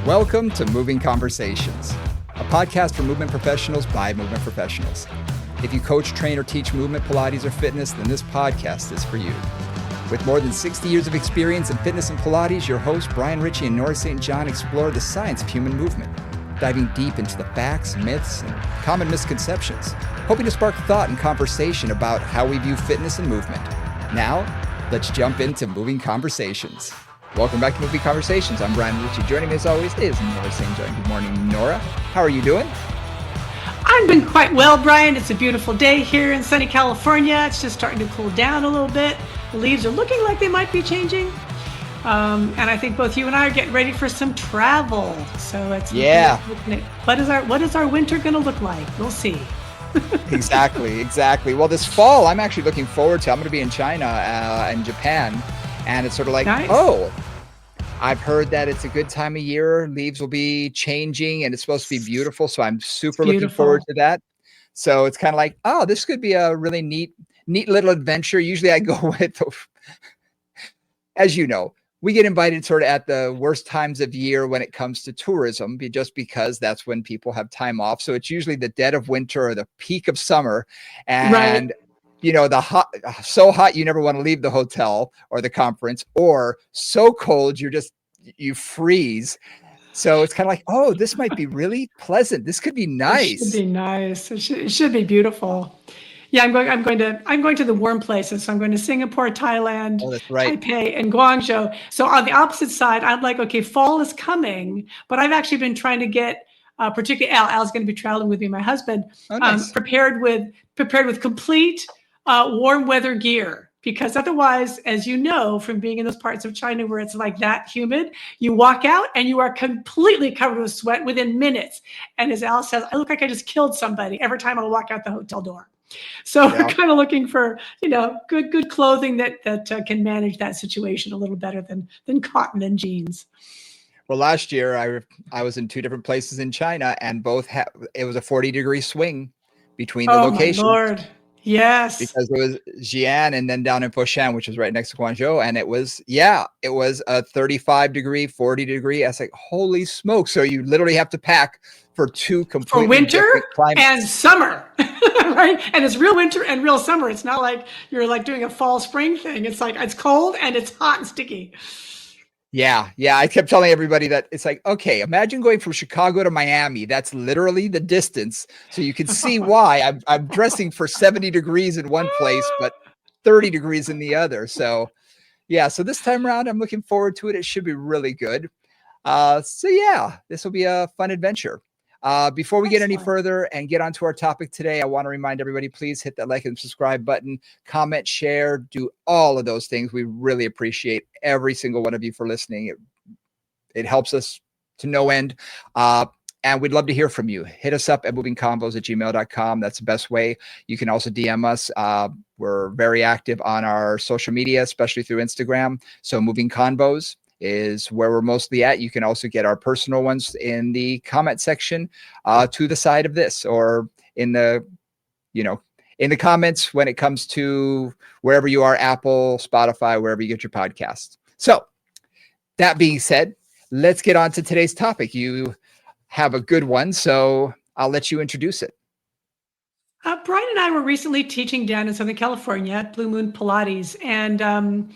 Welcome to Moving Conversations, a podcast for movement professionals by movement professionals. If you coach, train, or teach movement, Pilates, or fitness, then this podcast is for you. With more than 60 years of experience in fitness and Pilates, your hosts, Brian Ritchie and Nora St. John, explore the science of human movement, diving deep into the facts, myths, and common misconceptions, hoping to spark thought and conversation about how we view fitness and movement. Now, let's jump into Moving Conversations. Welcome back to Moving Conversations. I'm Brian Ritchie. Joining me as always is Nora St. John. Good morning, Nora. How are you doing? I'm doing quite well, Brian. It's a beautiful day here in sunny California. It's just starting to cool down a little bit. The leaves are looking like they might be changing. And I think both you and I are getting ready for some travel. So it's what is our winter going to look like? We'll see. Exactly. Well, this fall, I'm actually looking forward to. I'm going to be in China and Japan. And it's sort of like, nice. Oh, I've heard that it's a good time of year. Leaves will be changing and it's supposed to be beautiful. So I'm super looking forward to that. So it's kind of like, oh, this could be a really neat little adventure. Usually I go with, as you know, we get invited sort of at the worst times of year when it comes to tourism, just because that's when people have time off. So it's usually the dead of winter or the peak of summer. And right. You know, so hot you never want to leave the hotel or the conference, or so cold you freeze. So it's kind of like, oh, this might be really pleasant. This could be nice. It should be nice. It should be beautiful. Yeah, I'm going to the warm places. So I'm going to Singapore, Thailand, Taipei, and Guangzhou. So on the opposite side, I'm like, okay, fall is coming, but I've actually been trying to get, particularly Al's going to be traveling with me, my husband, nice. prepared with complete warm weather gear, because otherwise, as you know, from being in those parts of China where it's like that humid, you walk out and you are completely covered with sweat within minutes. And as Al says, I look like I just killed somebody every time I walk out the hotel door. So We're kind of looking for, good clothing that can manage that situation a little better than cotton and jeans. Well, last year I was in two different places in China, and both it was a 40-degree swing between the locations. Oh my Lord. Yes. Because it was Xi'an and then down in Foshan, which is right next to Guangzhou. And it was a 35-degree, 40-degree. I was like, holy smoke. So you literally have to pack for two completely different climates. And summer, right? And it's real winter and real summer. It's not like you're like doing a fall spring thing. It's like, it's cold and it's hot and sticky. Yeah. I kept telling everybody that it's like, okay, imagine going from Chicago to Miami. That's literally the distance. So you can see why I'm dressing for 70 degrees in one place, but 30 degrees in the other. So yeah, so this time around, I'm looking forward to it. It should be really good. So yeah, this will be a fun adventure. Before we get any further and get onto our topic today, I want to remind everybody, please hit that like and subscribe button, comment, share, do all of those things. We really appreciate every single one of you for listening. It helps us to no end. And we'd love to hear from you. Hit us up at movingconvos@gmail.com. That's the best way. You can also DM us. We're very active on our social media, especially through Instagram. So Moving Convos is where we're mostly at. You can also get our personal ones in the comment section to the side of this, or in the comments when it comes to wherever you are, Apple, Spotify, wherever you get your podcasts. So that being said, let's get on to today's topic. You have a good one, so I'll let you introduce it. Brian and I were recently teaching down in Southern California at Blue Moon Pilates, and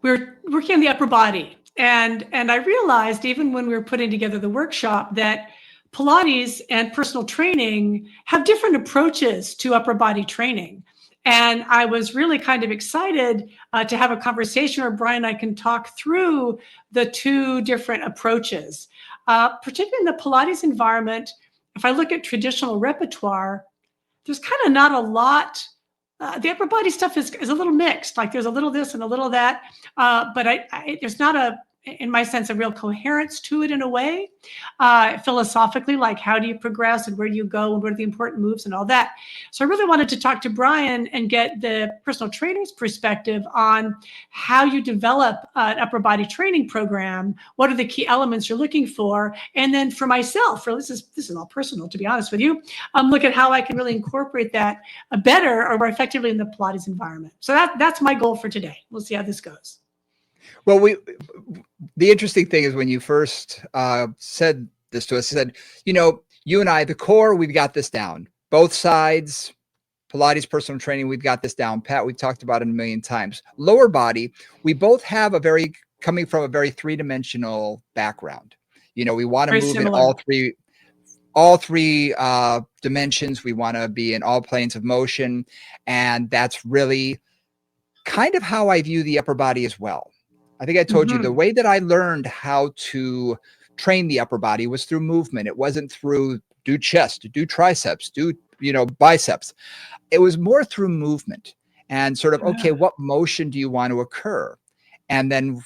we were working on the upper body. And I realized, even when we were putting together the workshop, that Pilates and personal training have different approaches to upper body training. And I was really kind of excited to have a conversation where Brian and I can talk through the two different approaches. Particularly in the Pilates environment, if I look at traditional repertoire, there's kind of not a lot. The upper body stuff is a little mixed. Like there's a little this and a little that, but there's not in my sense, a real coherence to it in a way, philosophically, like how do you progress and where do you go and what are the important moves and all that. So I really wanted to talk to Brian and get the personal trainer's perspective on how you develop an upper body training program. What are the key elements you're looking for? And then for myself, this is all personal, to be honest with you, look at how I can really incorporate that better or more effectively in the Pilates environment. So that's my goal for today. We'll see how this goes. Well, The interesting thing is when you first said this to us, you said, you and I, the core, we've got this down. Both sides, Pilates, personal training, we've got this down pat. We've talked about it a million times. Lower body, we both have coming from a very three-dimensional background. We want to Very move in similar. all three dimensions. We want to be in all planes of motion. And that's really kind of how I view the upper body as well. I think I told you the way that I learned how to train the upper body was through movement. It wasn't through do chest, do triceps, do, biceps. It was more through movement and sort of, okay, what motion do you want to occur? And then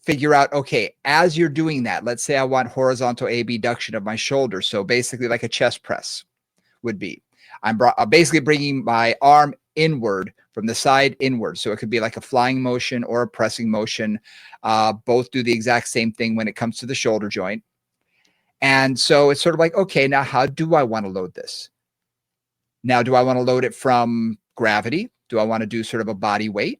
figure out, okay, as you're doing that, let's say I want horizontal abduction of my shoulder. So basically like a chest press would be. I'm basically bringing my arm inward from the side inward. So it could be like a flying motion or a pressing motion. Both do the exact same thing when it comes to the shoulder joint. And so it's sort of like, okay, now how do I want to load this? Now, do I want to load it from gravity? Do I want to do sort of a body weight?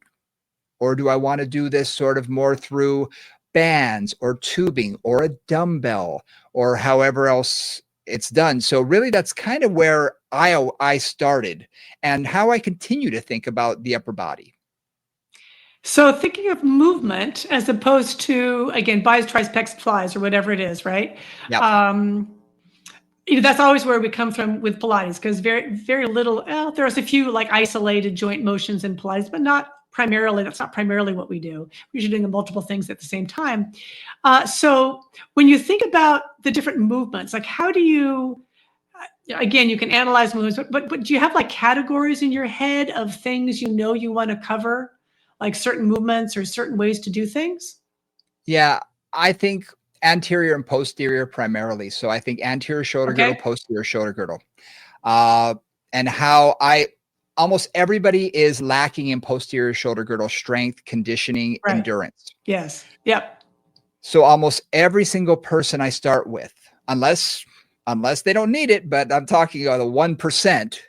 Or do I want to do this sort of more through bands or tubing or a dumbbell or however else it's done? So really, that's kind of where I started and how I continue to think about the upper body. So thinking of movement as opposed to, again, bis, tris, pecs, flies, or whatever it is, right? Yep. That's always where we come from with Pilates, because very, very little, there's a few like isolated joint motions in Pilates, but not primarily. That's not primarily what we do. We're usually doing multiple things at the same time. So when you think about the different movements, like how do you, again, you can analyze movements, but do you have like categories in your head of things you want to cover, like certain movements or certain ways to do things? Yeah, I think anterior and posterior primarily. So I think anterior shoulder girdle, posterior shoulder girdle. And how almost everybody is lacking in posterior shoulder girdle strength, conditioning, endurance. Yes. Yep. So almost every single person I start with, unless they don't need it, but I'm talking about the 1%,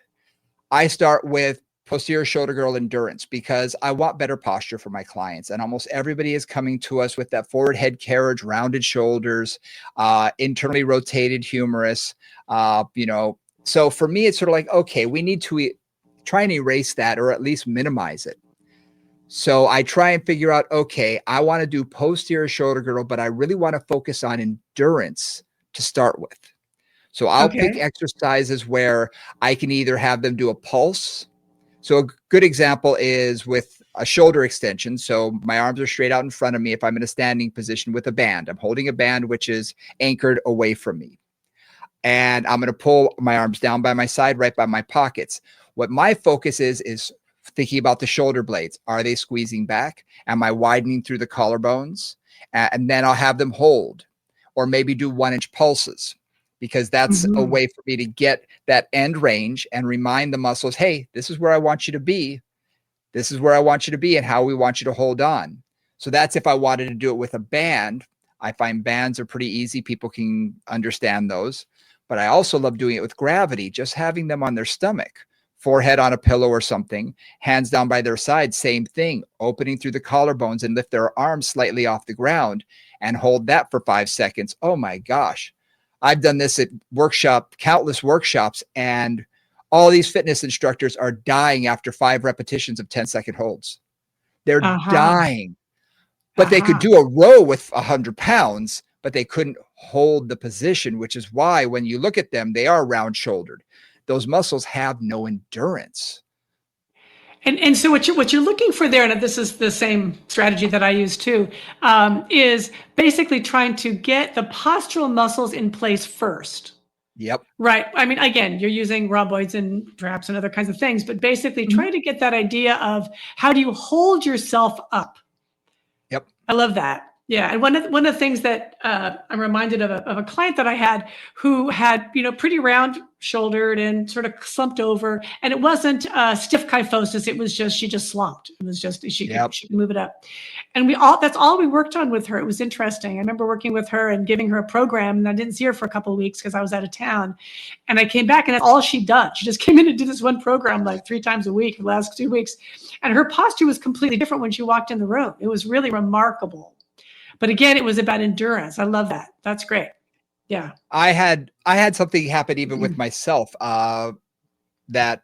I start with posterior shoulder girdle endurance because I want better posture for my clients. And almost everybody is coming to us with that forward head carriage, rounded shoulders, internally rotated humerus, So for me, it's sort of like, okay, we need to try and erase that or at least minimize it. So I try and figure out, okay, I want to do posterior shoulder girdle, but I really want to focus on endurance to start with. So I'll pick exercises where I can either have them do a pulse. So a good example is with a shoulder extension. So my arms are straight out in front of me if I'm in a standing position with a band. I'm holding a band which is anchored away from me. And I'm going to pull my arms down by my side, right by my pockets. What my focus is thinking about the shoulder blades. Are they squeezing back? Am I widening through the collarbones? And then I'll have them hold or maybe do 1-inch pulses, because that's a way for me to get that end range and remind the muscles, hey, this is where I want you to be. This is where I want you to be and how we want you to hold on. So that's if I wanted to do it with a band. I find bands are pretty easy. People can understand those. But I also love doing it with gravity, just having them on their stomach, forehead on a pillow or something, hands down by their side, same thing, opening through the collarbones and lift their arms slightly off the ground and hold that for 5 seconds. Oh my gosh. I've done this at countless workshops, and all these fitness instructors are dying after 5 repetitions of 10-second holds. They're dying, but they could do a row with 100 pounds, but they couldn't hold the position, which is why when you look at them, they are round shouldered. Those muscles have no endurance. And so what you're looking for there, and this is the same strategy that I use too, is basically trying to get the postural muscles in place first. Yep. Right. I mean, again, you're using rhomboids and traps and other kinds of things, but basically trying to get that idea of how do you hold yourself up? Yep. I love that. Yeah. And one of the things that I'm reminded of a client that I had who had, pretty round shouldered and sort of slumped over, and it wasn't stiff kyphosis. It was just, she just slumped. It was just, she could move it up. And that's all we worked on with her. It was interesting. I remember working with her and giving her a program, and I didn't see her for a couple of weeks because I was out of town. And I came back and that's all she'd done. She just came in and did this one program like 3 times a week for the last 2 weeks. And her posture was completely different when she walked in the room. It was really remarkable. But again, it was about endurance. I love that. That's great. Yeah. I had something happen even with myself, that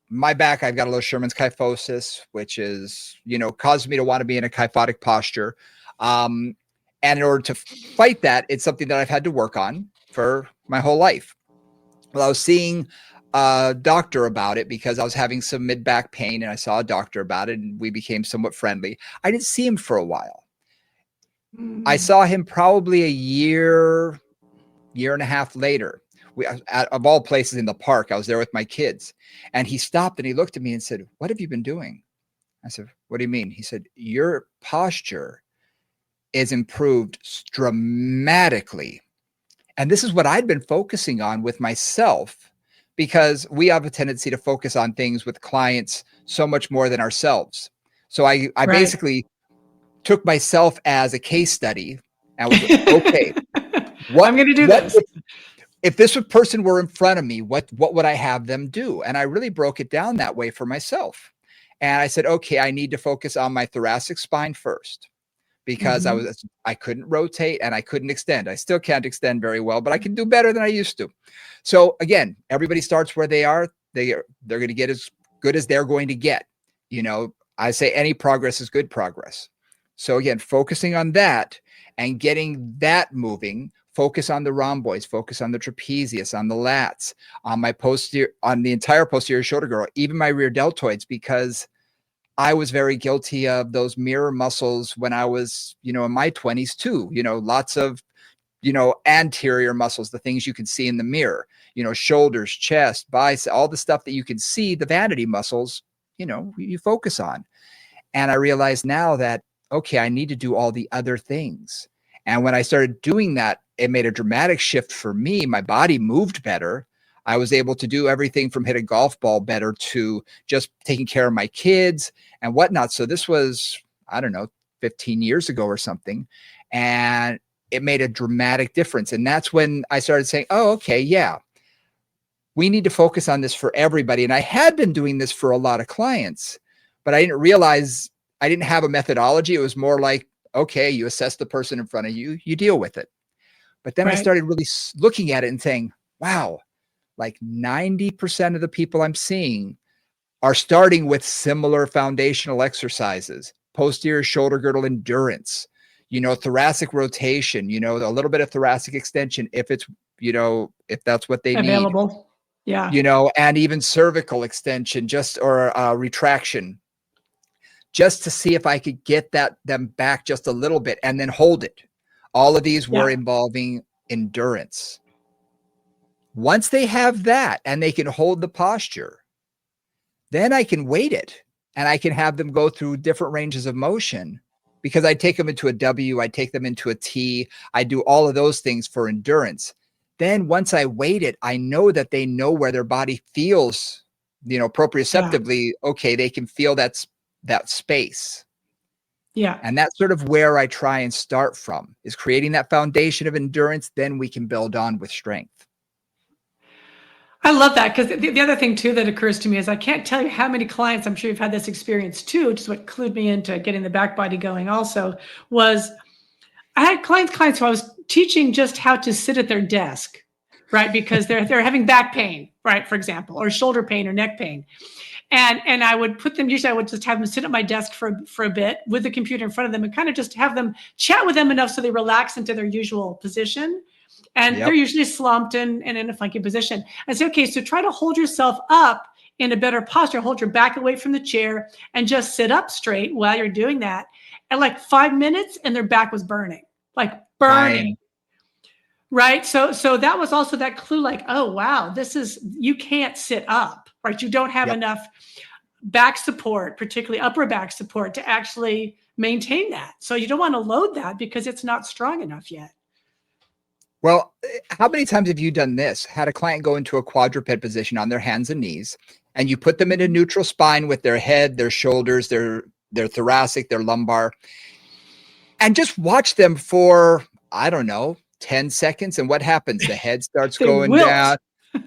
my back, I've got a little Sherman's kyphosis, which is, caused me to want to be in a kyphotic posture. And in order to fight that, it's something that I've had to work on for my whole life. Well, I was seeing a doctor about it because I was having some mid back pain, and I saw a doctor about it, and we became somewhat friendly. I didn't see him for a while. I saw him probably a year and a half later. Of all places, in the park, I was there with my kids, and he stopped and he looked at me and said, "What have you been doing?" I said, "What do you mean?" He said, "Your posture is improved dramatically." And this is what I'd been focusing on with myself, because we have a tendency to focus on things with clients so much more than ourselves. So I Right. basically took myself as a case study and was okay. I'm going to do this. If this person were in front of me, what would I have them do? And I really broke it down that way for myself. And I said, okay, I need to focus on my thoracic spine first, because I couldn't rotate and I couldn't extend. I still can't extend very well, but I can do better than I used to. So again, everybody starts where they are. They're going to get as good as they're going to get. I say any progress is good progress. So again, focusing on that and getting that moving. Focus on the rhomboids, focus on the trapezius, on the lats, on my on the entire posterior shoulder girdle, even my rear deltoids, because I was very guilty of those mirror muscles when I was, in my 20s too. Lots of, anterior muscles, the things you can see in the mirror, shoulders, chest, bicep, all the stuff that you can see, the vanity muscles, you focus on. And I realize now that, okay, I need to do all the other things. And when I started doing that, it made a dramatic shift for me. My body moved better. I was able to do everything from hit a golf ball better to just taking care of my kids and whatnot. So this was, I don't know, 15 years ago or something. And it made a dramatic difference. And that's when I started saying, oh, okay, yeah, we need to focus on this for everybody. And I had been doing this for a lot of clients, but I didn't realize I didn't have a methodology. It was more like, okay, you assess the person in front of you, you deal with it. But then I started really looking at it and saying, wow, like 90% of the people I'm seeing are starting with similar foundational exercises, posterior shoulder girdle endurance, thoracic rotation, a little bit of thoracic extension if it's, if that's what they available. need. Yeah. And even cervical extension, or retraction, just to see if I could get them back just a little bit and then hold it. All of these were involving endurance. Once they have that and they can hold the posture, then I can weight it and I can have them go through different ranges of motion, because I take them into a W, I take them into a T, I do all of those things for endurance. Then once I weight it, I know that they know where their body feels, proprioceptively. Okay, they can feel that space. Yeah. And that's sort of where I try and start from, is creating that foundation of endurance. Then we can build on with strength. I love that, because the other thing too that occurs to me is I can't tell you how many clients, I'm sure you've had this experience too, which is what clued me into getting the back body going also, was I had clients who I was teaching just how to sit at their desk, right? Because they're having back pain, right, for example, or shoulder pain or neck pain. And I would usually I would just have them sit at my desk for a bit with the computer in front of them and kind of just have them chat with them enough so they relax into their usual position. And they're usually slumped and in a funky position. I say, okay, so try to hold yourself up in a better posture, hold your back away from the chair and just sit up straight while you're doing that. And like 5 minutes and their back was burning, like burning. Right. So that was also that clue, like, oh, wow, you can't sit up, right? You don't have enough back support, particularly upper back support, to actually maintain that. So you don't want to load that because it's not strong enough yet. Well, how many times have you done this? Had a client go into a quadruped position on their hands and knees, and you put them in a neutral spine with their head, their shoulders, their thoracic, their lumbar, and just watch them for, I don't know, 10 seconds. And what happens? The head starts going down.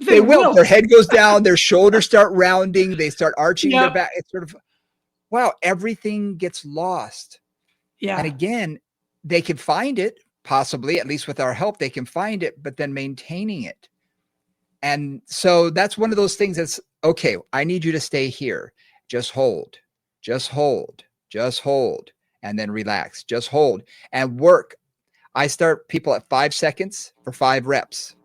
They wilt. Their head goes down. Their shoulders start rounding. They start arching their back. It's sort of, wow, everything gets lost. Yeah. And again, they can find it, possibly, at least with our help, they can find it, but then maintaining it. And so that's one of those things that's, okay, I need you to stay here. Just hold, just hold, just hold, and then relax, just hold and work. I start people at 5 seconds for 5 reps,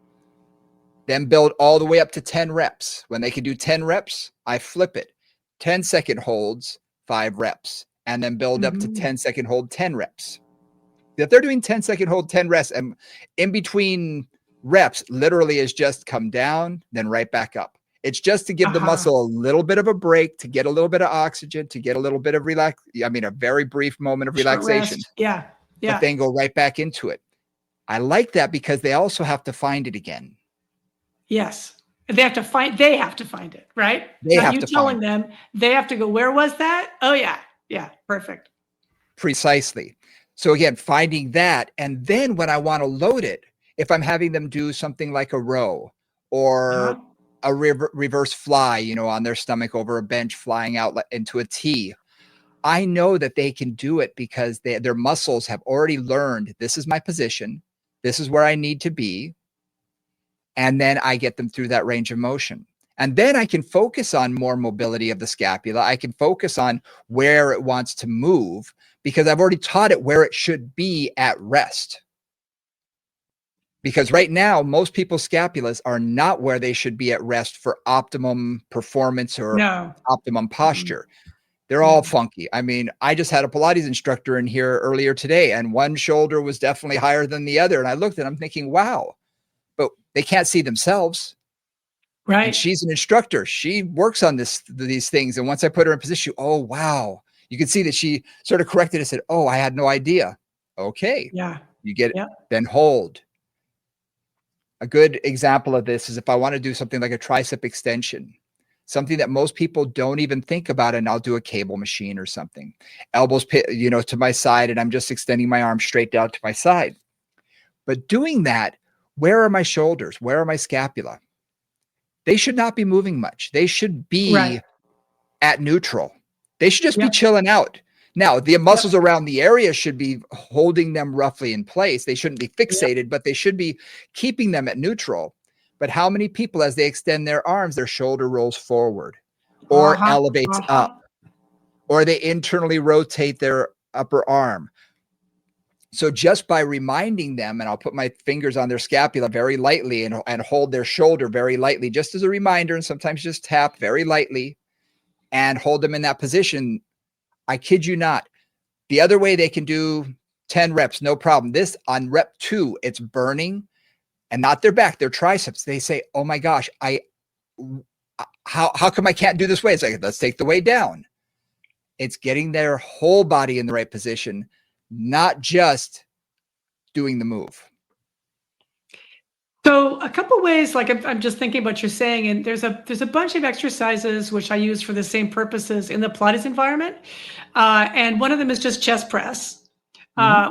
then build all the way up to 10 reps. When they can do 10 reps, I flip it. 10-second holds, 5 reps, and then build up to 10-second hold, 10 reps. If they're doing 10-second hold, 10 reps, and in between reps literally is just come down, then right back up. It's just to give the muscle a little bit of a break, to get a little bit of oxygen, to get a little bit of a very brief moment of relaxation. Yeah. But then go right back into it. I like that because they also have to find it again. Yes. They have to find it, right? They Not have you to telling find them. They have to go, where was that? Oh, yeah. Yeah. Perfect. Precisely. So again, finding that. And then when I want to load it, if I'm having them do something like a row or a reverse fly, on their stomach over a bench, flying out into a T, I know that they can do it because their muscles have already learned, this is my position, this is where I need to be. And then I get them through that range of motion. And then I can focus on more mobility of the scapula. I can focus on where it wants to move because I've already taught it where it should be at rest. Because right now, most people's scapulas are not where they should be at rest for optimum performance or optimum posture. They're all funky. I mean, I just had a Pilates instructor in here earlier today, and one shoulder was definitely higher than the other. And I looked at them thinking, wow, but they can't see themselves. Right. And she's an instructor. She works on these things. And once I put her in position, oh, wow. You can see that she sort of corrected and said, oh, I had no idea. Okay. Yeah. You get it. Then hold. A good example of this is if I want to do something like a tricep extension, something that most people don't even think about, and I'll do a cable machine or something. Elbows, to my side, and I'm just extending my arm straight down to my side. But doing that, where are my shoulders? Where are my scapula? They should not be moving much. They should be at neutral. They should just be chilling out. Now, the muscles around the area should be holding them roughly in place. They shouldn't be fixated, but they should be keeping them at neutral. But how many people, as they extend their arms, their shoulder rolls forward or elevates up, or they internally rotate their upper arm? So just by reminding them, and I'll put my fingers on their scapula very lightly and hold their shoulder very lightly, just as a reminder, and sometimes just tap very lightly and hold them in that position. I kid you not. The other way they can do 10 reps, no problem. This on rep 2, it's burning, and not their back, their triceps. They say, oh my gosh, how come I can't do this way? It's like, let's take the weight down. It's getting their whole body in the right position, not just doing the move. So a couple ways, like I'm just thinking about what you're saying, and there's a bunch of exercises which I use for the same purposes in the Pilates environment, and one of them is just chest press,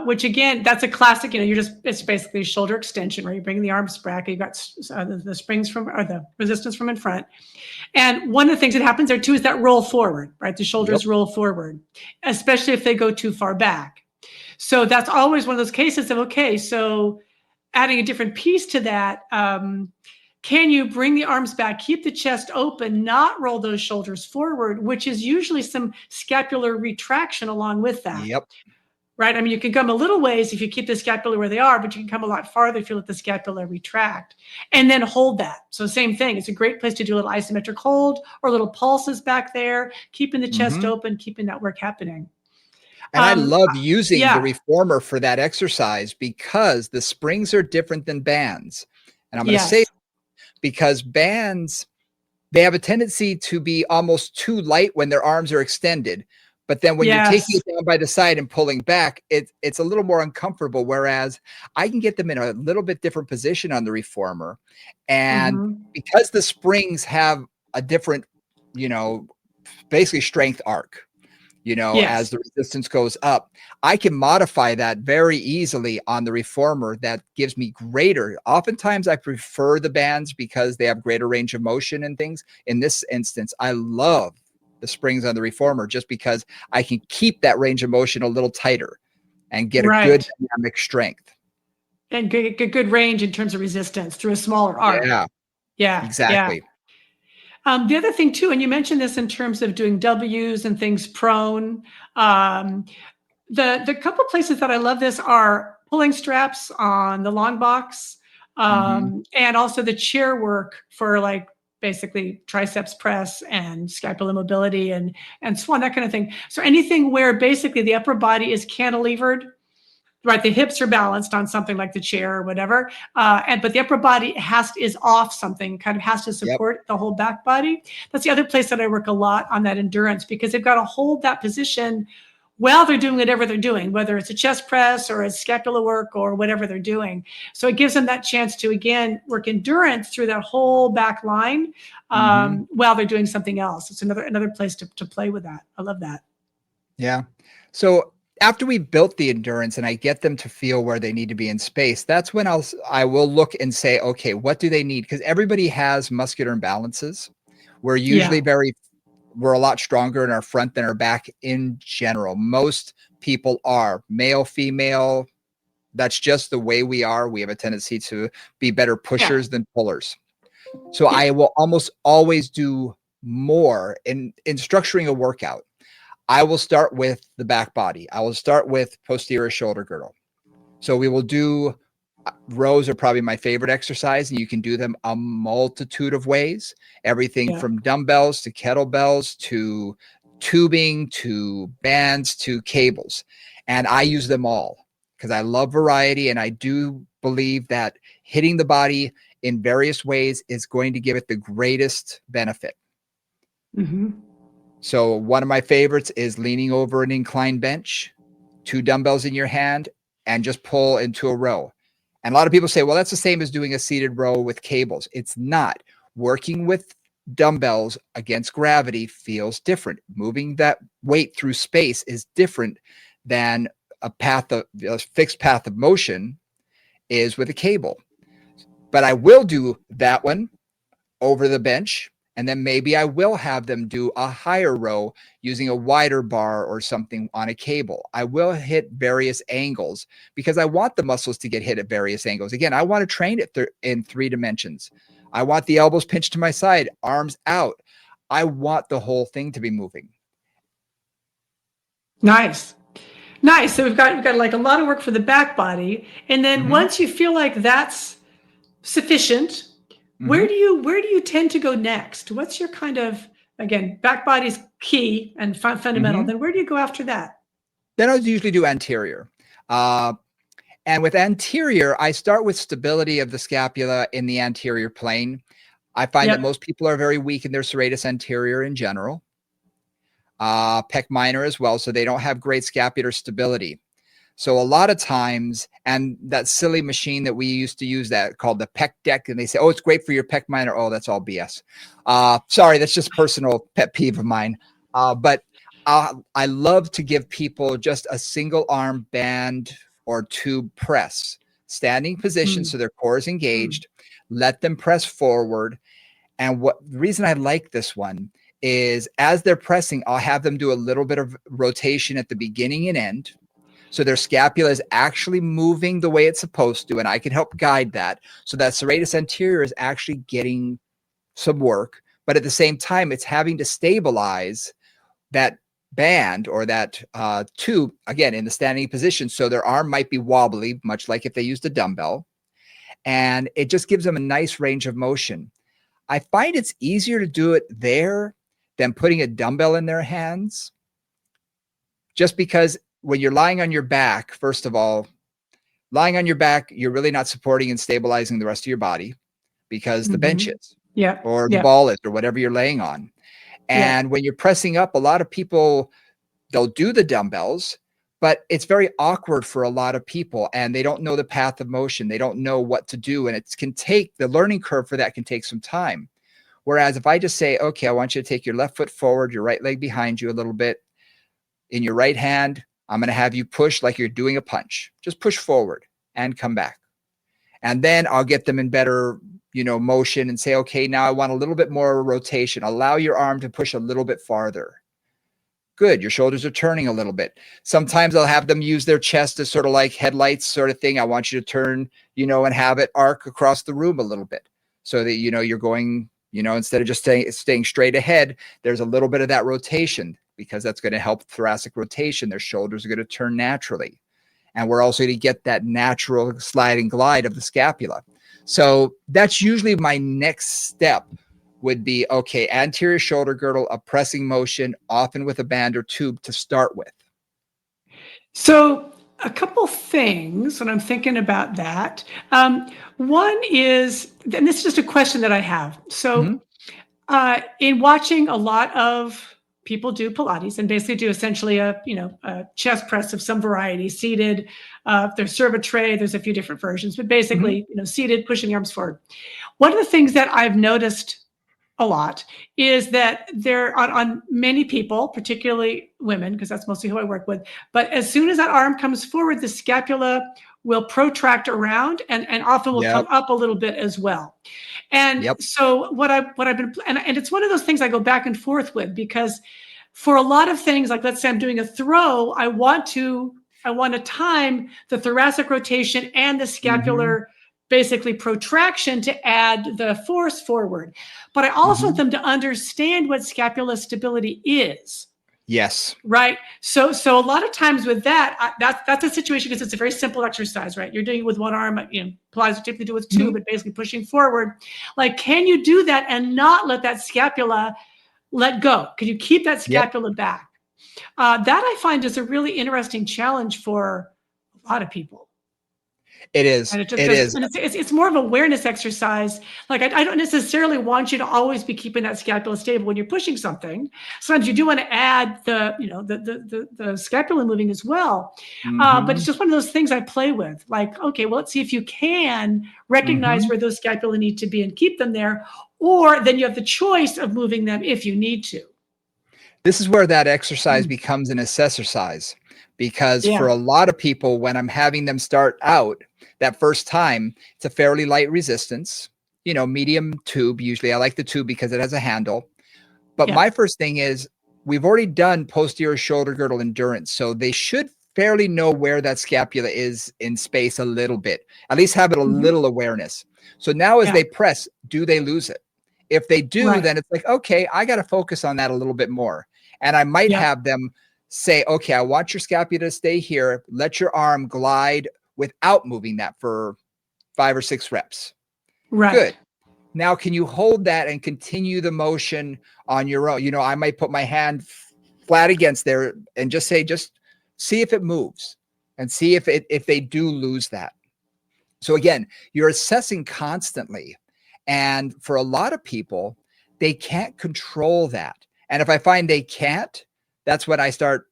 which again, that's a classic. It's basically shoulder extension where you bring the arms back, you got the springs or the resistance from in front, and one of the things that happens there too is that roll forward, right? The shoulders roll forward, especially if they go too far back. So that's always one of those cases of, okay, so adding a different piece to that, can you bring the arms back, keep the chest open, not roll those shoulders forward, which is usually some scapular retraction along with that. Right? I mean, you can come a little ways if you keep the scapula where they are, but you can come a lot farther if you let the scapula retract and then hold that. So same thing. It's a great place to do a little isometric hold or little pulses back there, keeping the chest open, keeping that work happening. And I love using the reformer for that exercise because the springs are different than bands. And I'm going to say, because bands, they have a tendency to be almost too light when their arms are extended. But then when you're taking it down by the side and pulling back, it's a little more uncomfortable. Whereas I can get them in a little bit different position on the reformer. And because the springs have a different, basically strength arc, as the resistance goes up, I can modify that very easily on the reformer. That gives me greater. Oftentimes I prefer the bands because they have greater range of motion and things. In this instance, I love the springs on the reformer just because I can keep that range of motion a little tighter. and get a good Right. dynamic strength. And good range in terms of resistance through a smaller arm. Yeah, Yeah. Yeah. exactly. The other thing too, and you mentioned this in terms of doing W's and things prone. Um, the couple places that I love this are pulling straps on the long box, Hmm. and also the chair work for like basically triceps press and scapular mobility and swan, that kind of thing. So anything where basically the upper body is cantilevered, right? The hips are balanced on something like the chair or whatever, but the upper body is off something, kind of has to Yep. support the whole back body. That's the other place that I work a lot on that endurance, because they've got to hold that position while they're doing whatever they're doing, whether it's a chest press or a scapular work or whatever they're doing. So it gives them that chance to, again, work endurance through that whole back line, Hmm. while they're doing something else. It's another place to play with that. I love that. Yeah. So after we built the endurance and I get them to feel where they need to be in space, that's when I will look and say, okay, what do they need? Because everybody has muscular imbalances. We're usually Yeah. we're a lot stronger in our front than our back in general. Most people are male, female. That's just the way we are. We have a tendency to be better Yeah. pushers than pullers. So Yeah. I will almost always do more in structuring a workout. I will start with the back body. I will start with posterior shoulder girdle. So we will do rows are probably my favorite exercise, and you can do them a multitude of ways. Everything Yeah. from dumbbells to kettlebells to tubing to bands to cables. And I use them all because I love variety, and I do believe that hitting the body in various ways is going to give it the greatest benefit. Mm-hmm. So one of my favorites is leaning over an inclined bench, two dumbbells in your hand, and just pull into a row. And a lot of people say, well, that's the same as doing a seated row with cables. It's not. Working with dumbbells against gravity feels different. Moving that weight through space is different than a fixed path of motion is with a cable. But I will do that one over the bench. And then maybe I will have them do a higher row using a wider bar or something on a cable. I will hit various angles because I want the muscles to get hit at various angles. Again, I want to train it in 3 dimensions. I want the elbows pinched to my side, arms out. I want the whole thing to be moving. Nice. Nice. So we've got like a lot of work for the back body. And then Mm-hmm. once you feel like that's sufficient, Mm-hmm. where do you tend to go next? What's your kind of, again, back body's key and fundamental. Mm-hmm. Then where do you go after that? Then I'll usually do anterior. Uh, and with anterior, I start with stability of the scapula in the anterior plane. I find that Yep. most people are very weak in their serratus anterior in general, pec minor as well, so they don't have great scapular stability. So a lot of times, and that silly machine that we used to use that called the pec deck, and they say, oh, it's great for your pec minor. Oh, that's all BS. Sorry, that's just personal pet peeve of mine. But I love to give people just a single arm band or tube press, standing position Mm. so their core is Mm. engaged. Let them press forward. And the reason I like this one is as they're pressing, I'll have them do a little bit of rotation at the beginning and end. So their scapula is actually moving the way it's supposed to, and I can help guide that. So that serratus anterior is actually getting some work, but at the same time, it's having to stabilize that band or that tube, again, in the standing position. So their arm might be wobbly, much like if they used a dumbbell, and it just gives them a nice range of motion. I find it's easier to do it there than putting a dumbbell in their hands, just because when you're lying on your back, first of all, lying on your back, you're really not supporting and stabilizing the rest of your body because the bench Mm-hmm. is, Yep. or the Yep. ball is, or whatever you're laying on. Yep. And when you're pressing up, a lot of people, they'll do the dumbbells, but it's very awkward for a lot of people and they don't know the path of motion. They don't know what to do. And it can take, the learning curve for that can take some time. Whereas if I just say, okay, I want you to take your left foot forward, your right leg behind you a little bit, in your right hand, I'm going to have you push like you're doing a punch. Just push forward and come back. And then I'll get them in better, motion and say, okay, now I want a little bit more rotation. Allow your arm to push a little bit farther. Good. Your shoulders are turning a little bit. Sometimes I'll have them use their chest as sort of like headlights sort of thing. I want you to turn, and have it arc across the room a little bit so that, you're going, instead of just staying straight ahead, there's a little bit of that rotation, because that's going to help thoracic rotation. Their shoulders are going to turn naturally. And we're also going to get that natural slide and glide of the scapula. So that's usually my next step would be, okay, anterior shoulder girdle, a pressing motion, often with a band or tube to start with. So a couple things when I'm thinking about that. One is, and this is just a question that I have. So in watching a lot of people do Pilates and basically do essentially a chest press of some variety, seated, there's serve a tray, there's a few different versions, but basically, seated, pushing the arms forward. One of the things that I've noticed a lot is that there on many people, particularly women, because that's mostly who I work with, but as soon as that arm comes forward, the scapula will protract around and often will come up a little bit as well. And so what I've been, and it's one of those things I go back and forth with, because for a lot of things, like let's say I'm doing a throw, I want to time the thoracic rotation and the scapular basically protraction to add the force forward. But I also want them to understand what scapular stability is. Yes. Right. So a lot of times with that, that's a situation because it's a very simple exercise, right? You're doing it with one arm, Pilates typically do with two, but basically pushing forward. Like, can you do that and not let that scapula let go? Can you keep that scapula back? That I find is a really interesting challenge for a lot of people. It is. And It is. And it's more of an awareness exercise. Like I don't necessarily want you to always be keeping that scapula stable when you're pushing something. Sometimes you do want to add the scapula moving as well. But it's just one of those things I play with. Like, okay, well, let's see if you can recognize where those scapula need to be and keep them there, or then you have the choice of moving them if you need to. This is where that exercise becomes an exercise, because for a lot of people, when I'm having them start out that first time, it's a fairly light resistance, medium tube. Usually I like the tube because it has a handle. But my first thing is, we've already done posterior shoulder girdle endurance. So they should fairly know where that scapula is in space a little bit, at least have it a little awareness. So now as they press, do they lose it? If they do, then it's like, okay, I got to focus on that a little bit more. And I might have them say, okay, I want your scapula to stay here. Let your arm glide without moving that for 5 or 6 reps. Right. Good. Now, can you hold that and continue the motion on your own? I might put my hand flat against there and just see if it moves and see if they do lose that. So again, you're assessing constantly. And for a lot of people, they can't control that. And if I find they can't, that's when I start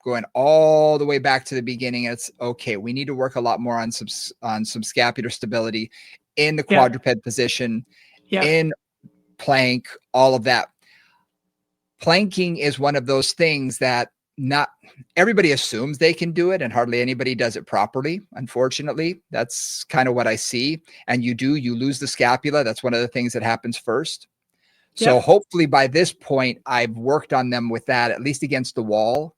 going all the way back to the beginning. It's okay. We need to work a lot more on some scapular stability in the quadruped position, in plank, all of that. Planking is one of those things that not everybody assumes they can do it, and hardly anybody does it properly. Unfortunately, that's kind of what I see. And you lose the scapula. That's one of the things that happens first. So hopefully by this point, I've worked on them with that, at least against the wall.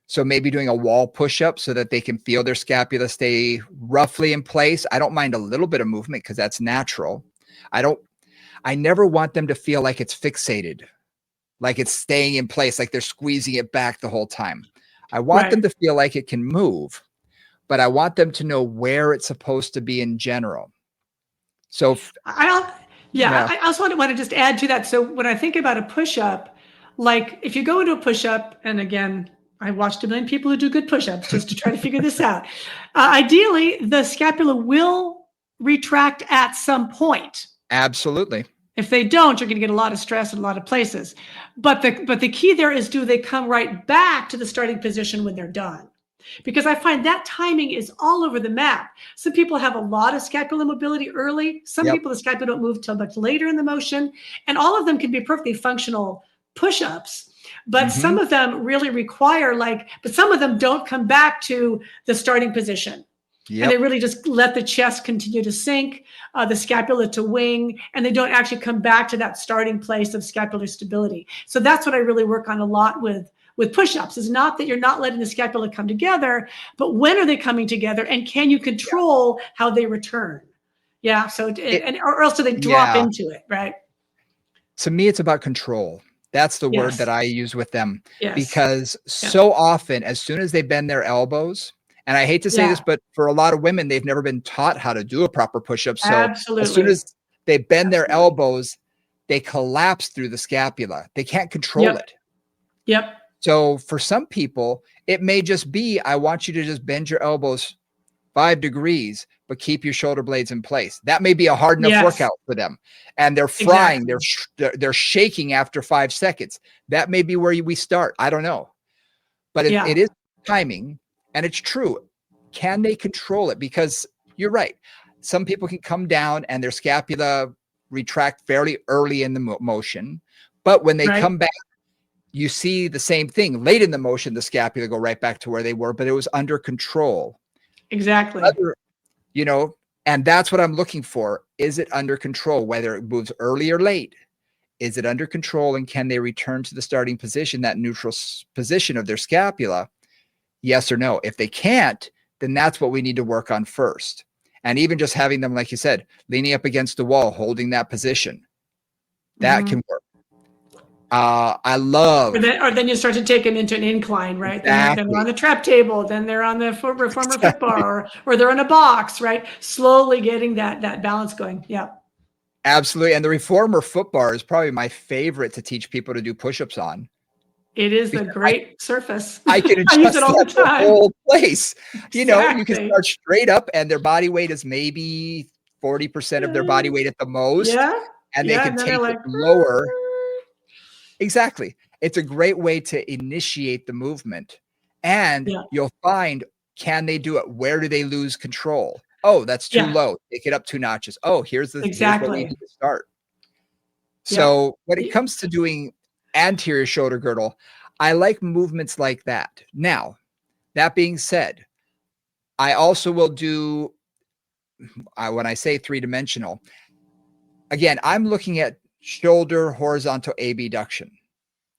So maybe doing a wall push-up so that they can feel their scapula stay roughly in place. I don't mind a little bit of movement because that's natural. I never want them to feel like it's fixated, like it's staying in place, like they're squeezing it back the whole time. I want them to feel like it can move, but I want them to know where it's supposed to be in general. So I also want to just add to that. So when I think about a push-up, like if you go into a push-up, and again, I watched a million people who do good push-ups just to try to figure this out. Ideally, the scapula will retract at some point. Absolutely. If they don't, you're going to get a lot of stress in a lot of places. But the key there is, do they come right back to the starting position when they're done? Because I find that timing is all over the map. Some people have a lot of scapular mobility early. Some people, the scapula don't move till much later in the motion. And all of them can be perfectly functional push-ups. But some of them really require but some of them don't come back to the starting position. And they really just let the chest continue to sink, the scapula to wing, and they don't actually come back to that starting place of scapular stability. So that's what I really work on a lot with with push-ups. It's not that you're not letting the scapula come together, but when are they coming together, and can you control how they return? Yeah. So, or else do they drop yeah. into it, right? To me, it's about control. That's the word that Yes. I use with them, Yes. because Yeah. so often, as soon as they bend their elbows, and I hate to say this, Yeah. but for a lot of women, they've never been taught how to do a proper push-up. So as soon Absolutely. as they bend their Absolutely. elbows, they collapse through the scapula. They can't control Yep. it. Yep. So for some people, it may just be, I want you to just bend your elbows 5 degrees, but keep your shoulder blades in place. That may be a hard enough Yes. workout for them. And they're frying, Exactly. they're shaking after 5 seconds. That may be where we start. I don't know. But it Yeah. is timing, and it's true. Can they control it? Because you're right. Some people can come down and their scapula retract fairly early in the motion. But when they Right. come back, you see the same thing. Late in the motion, the scapula go right back to where they were, but it was under control. Exactly. Other, you know, and that's what I'm looking for. Is it under control, whether it moves early or late? Is it under control, and can they return to the starting position, that neutral position of their scapula? Yes or no. If they can't, then that's what we need to work on first. And even just having them, like you said, leaning up against the wall, holding that position, that Mhm. can work. I love Or then you start to take them into an incline, right? Then they're on exactly, the trap table, then they're on the reformer foot exactly, bar, or they're in a box, right? Slowly getting that balance going. Yeah. absolutely. And the reformer foot bar is probably my favorite to teach people to do push-ups on, It is a because great surface. I can I use adjust it all the that the time. whole place. You know, you can Exactly. start straight up, and their body weight is maybe 40% of their body weight at the most, Yeah. and they Yeah. can And then they're take it like, lower. Exactly. It's a great way to initiate the movement, and yeah. you'll find, can they do it? Where do they lose control? Oh, that's too Yeah. low. Take it up 2 notches. Oh, here's what we Exactly. need to start. Yep. So when it comes to doing anterior shoulder girdle, I like movements like that. Now, that being said, I also will do, when I say three-dimensional, again, I'm looking at shoulder horizontal abduction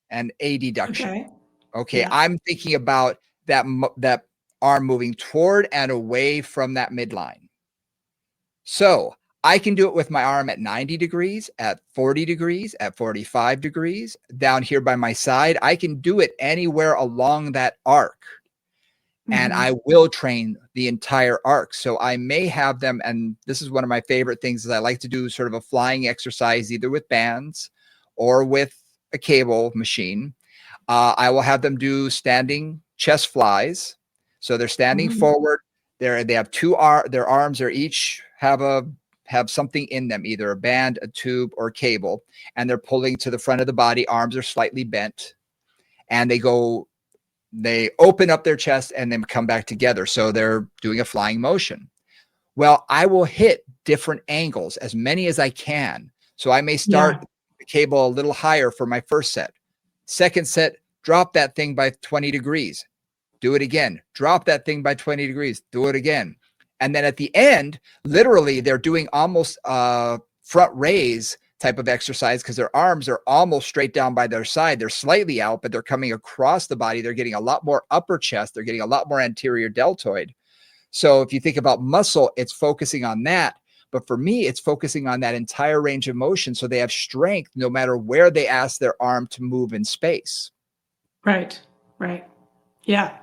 and adduction. Okay. Okay, Yeah. I'm thinking about that arm moving toward and away from that midline. So I can do it with my arm at 90 degrees, at 40 degrees, at 45 degrees, down here by my side. I can do it anywhere along that arc, and Mm-hmm. I will train the entire arc. So I may have them, and this is one of my favorite things, is I like to do sort of a flying exercise, either with bands or with a cable machine. I will have them do standing chest flies. So they're standing Mm-hmm. forward. They have their arms are each have something in them, either a band, a tube, or cable, and they're pulling to the front of the body. Arms are slightly bent, and they open up their chest and then come back together. So they're doing a flying motion. Well, I will hit different angles, as many as I can. So I may Yeah. start the cable a little higher for my first set. Second set, drop that thing by 20 degrees. Do it again. Drop that thing by 20 degrees. Do it again. And then at the end, literally, they're doing almost front raise type of exercise, because their arms are almost straight down by their side. They're slightly out, but they're coming across the body. They're getting a lot more upper chest. They're getting a lot more anterior deltoid. So if you think about muscle, it's focusing on that. But for me, it's focusing on that entire range of motion, so they have strength no matter where they ask their arm to move in space. Right. Right. Yeah.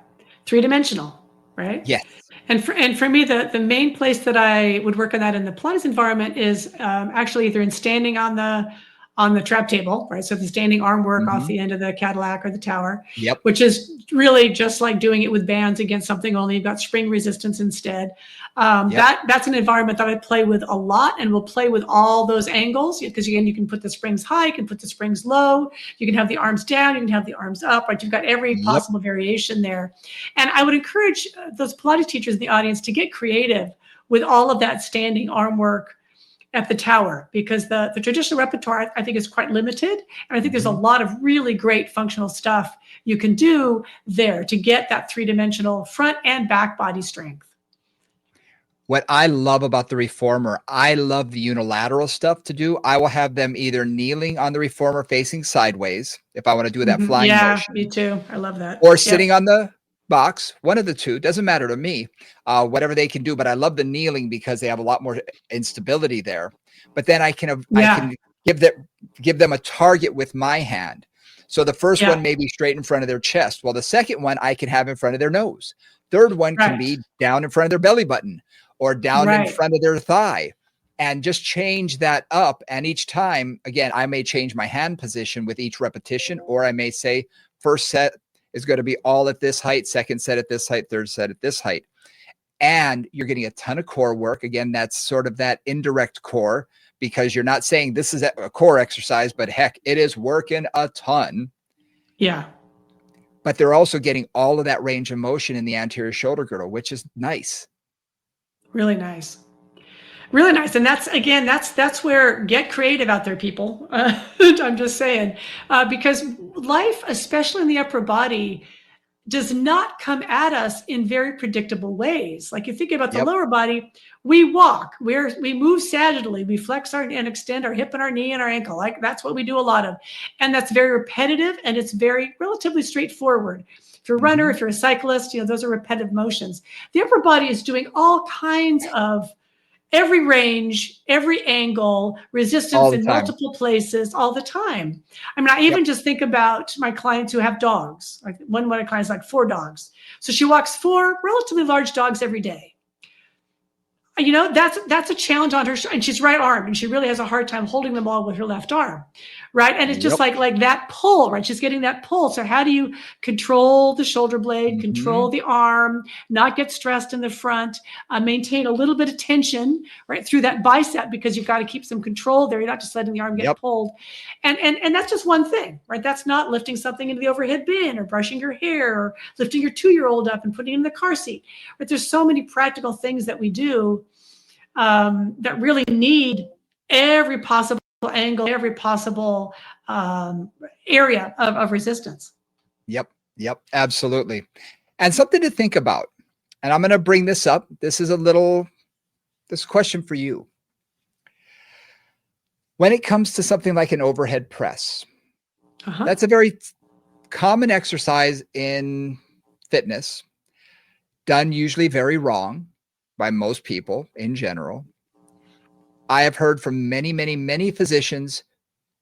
Three-dimensional, right? Yes. And for me, the main place that I would work on that in the Pilates environment is actually either in standing on the trap table, right? So the standing arm work off Mm-hmm. the end of the Cadillac or the tower, Yep. which is really just like doing it with bands against something, only you've got spring resistance instead. Yep. That's an environment that I play with a lot, and will play with all those angles, because again, you can put the springs high, you can put the springs low, you can have the arms down, you can have the arms up, right? You've got every Yep. possible variation there. And I would encourage those Pilates teachers in the audience to get creative with all of that standing arm work at the tower, because the traditional repertoire, I think, is quite limited. And I think there's a Mm-hmm. lot of really great functional stuff you can do there to get that three-dimensional front and back body strength. What I love about the reformer, I love the unilateral stuff to do. I will have them either kneeling on the reformer facing sideways, if I want to do that flying Yeah, me motion, too. I love that. or Yep. sitting on the box, one of the two, doesn't matter to me, whatever they can do. But I love the kneeling because they have a lot more instability there. But then I Yeah. can give them a target with my hand. So the first one Yeah. may be straight in front of their chest, while the second one I can have in front of their nose. Third one can Right. be down in front of their belly button or down in Right. front of their thigh, and just change that up. And each time, again, I may change my hand position with each repetition, or I may say, first set is going to be all at this height, second set at this height, third set at this height. And you're getting a ton of core work. Again, that's sort of that indirect core, because you're not saying this is a core exercise, but heck, it is working a ton. Yeah. But they're also getting all of that range of motion in the anterior shoulder girdle, which is nice. Really nice. Really nice. And that's, again, that's where, get creative out there, people. I'm just saying, because life, especially in the upper body, does not come at us in very predictable ways. Like you think about the Yep. lower body, we walk, we move sagittally, we flex our and extend our hip and our knee and our ankle. Like that's what we do a lot of. And that's very repetitive and it's very relatively straightforward. If you're a runner, if you're a cyclist, those are repetitive motions. The upper body is doing all kinds of every range, every angle, resistance All the in time. multiple places all the time. I mean, I even just think about my clients who have dogs. Like one of my clients, like 4 dogs. So she walks 4 relatively large dogs every day. That's a challenge on her, and she's right armed, and she really has a hard time holding them all with her left arm, right? And it's just Yep. like that pull, right? She's getting that pull. So how do you control the shoulder blade, control the arm, not get stressed in the front, maintain a little bit of tension, right, through that bicep, because you've got to keep some control there. You're not just letting the arm get pulled, and that's just one thing, right? That's not lifting something into the overhead bin or brushing your hair or lifting your 2-year-old up and putting him in the car seat. But there's so many practical things that we do that really need every possible angle, every possible area of resistance. Yep. Absolutely. And something to think about. And I'm going to bring this up. This question for you. When it comes to something like an overhead press, that's a very common exercise in fitness, done usually very wrong by most people in general. I have heard from many, many, many physicians,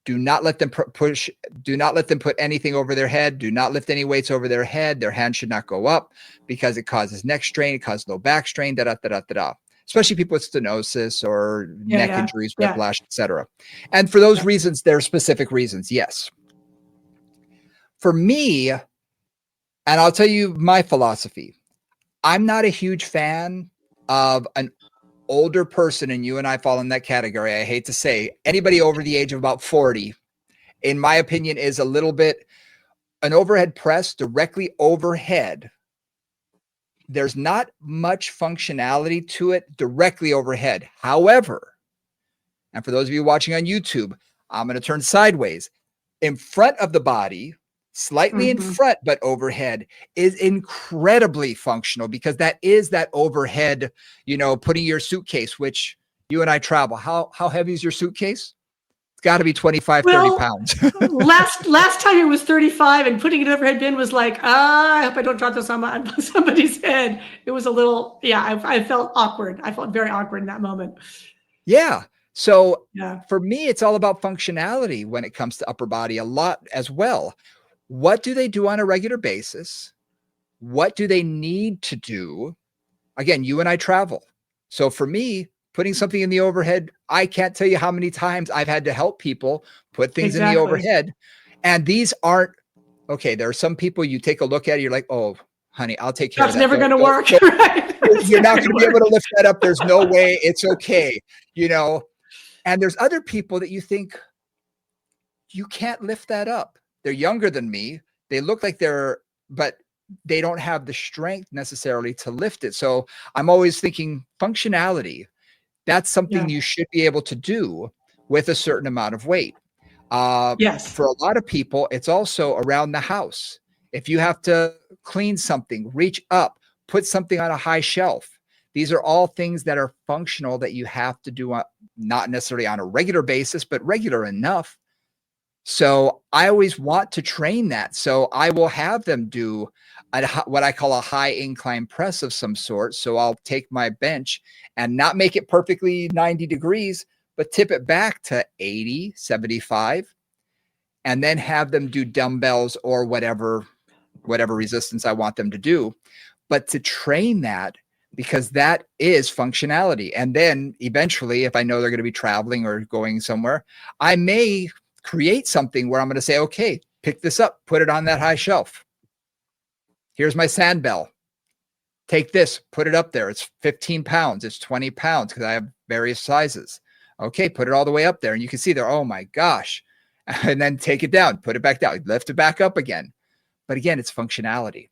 do not let them push, do not let them put anything over their head, do not lift any weights over their head. Their hand should not go up because it causes neck strain, it causes low back strain, especially people with stenosis or neck injuries, whiplash, etc. And for those reasons, there are specific reasons, yes. For me, and I'll tell you my philosophy, I'm not a huge fan of an older person, and you and I fall in that category. I hate to say, anybody over the age of about 40, in my opinion, is a little bit, an overhead press directly overhead. There's not much functionality to it directly overhead. However, and for those of you watching on YouTube, I'm going to turn sideways. In front of the body, slightly in front, but overhead, is incredibly functional, because that is that overhead, putting your suitcase, which you and I travel. How heavy is your suitcase? It's got to be 25, 30 pounds. last time it was 35, and putting it overhead bin was like, I hope I don't drop this on somebody's head. It was a little, I felt awkward. I felt very awkward in that moment. Yeah. So for me, it's all about functionality when it comes to upper body a lot as well. What do they do on a regular basis? What do they need to do? Again, you and I travel. So for me, putting something in the overhead, I can't tell you how many times I've had to help people put things in the overhead. And these aren't, okay, there are some people you take a look at it, you're like, oh, honey, I'll take care of that. That's never going to work. You're not going to be able to lift that up. There's no way. It's okay. And there's other people that you think, you can't lift that up. They're younger than me. They look like but they don't have the strength necessarily to lift it. So I'm always thinking functionality. That's something you should be able to do with a certain amount of weight. For a lot of people, it's also around the house. If you have to clean something, reach up, put something on a high shelf, These are all things that are functional that you have to do not necessarily on a regular basis, but regular enough. So I always want to train that. So I will have them do what I call a high incline press of some sort. So I'll take my bench and not make it perfectly 90 degrees, but tip it back to 80, 75, and then have them do dumbbells or whatever resistance I want them to do. But to train that, because that is functionality. And then eventually, if I know they're going to be traveling or going somewhere, I may create something where I'm going to say, okay, pick this up, put it on that high shelf. Here's my sand bell. Take this, put it up there. It's 15 pounds. It's 20 pounds because I have various sizes. Okay, put it all the way up there. And you can see there, oh my gosh. And then take it down, put it back down, lift it back up again. But again, it's functionality.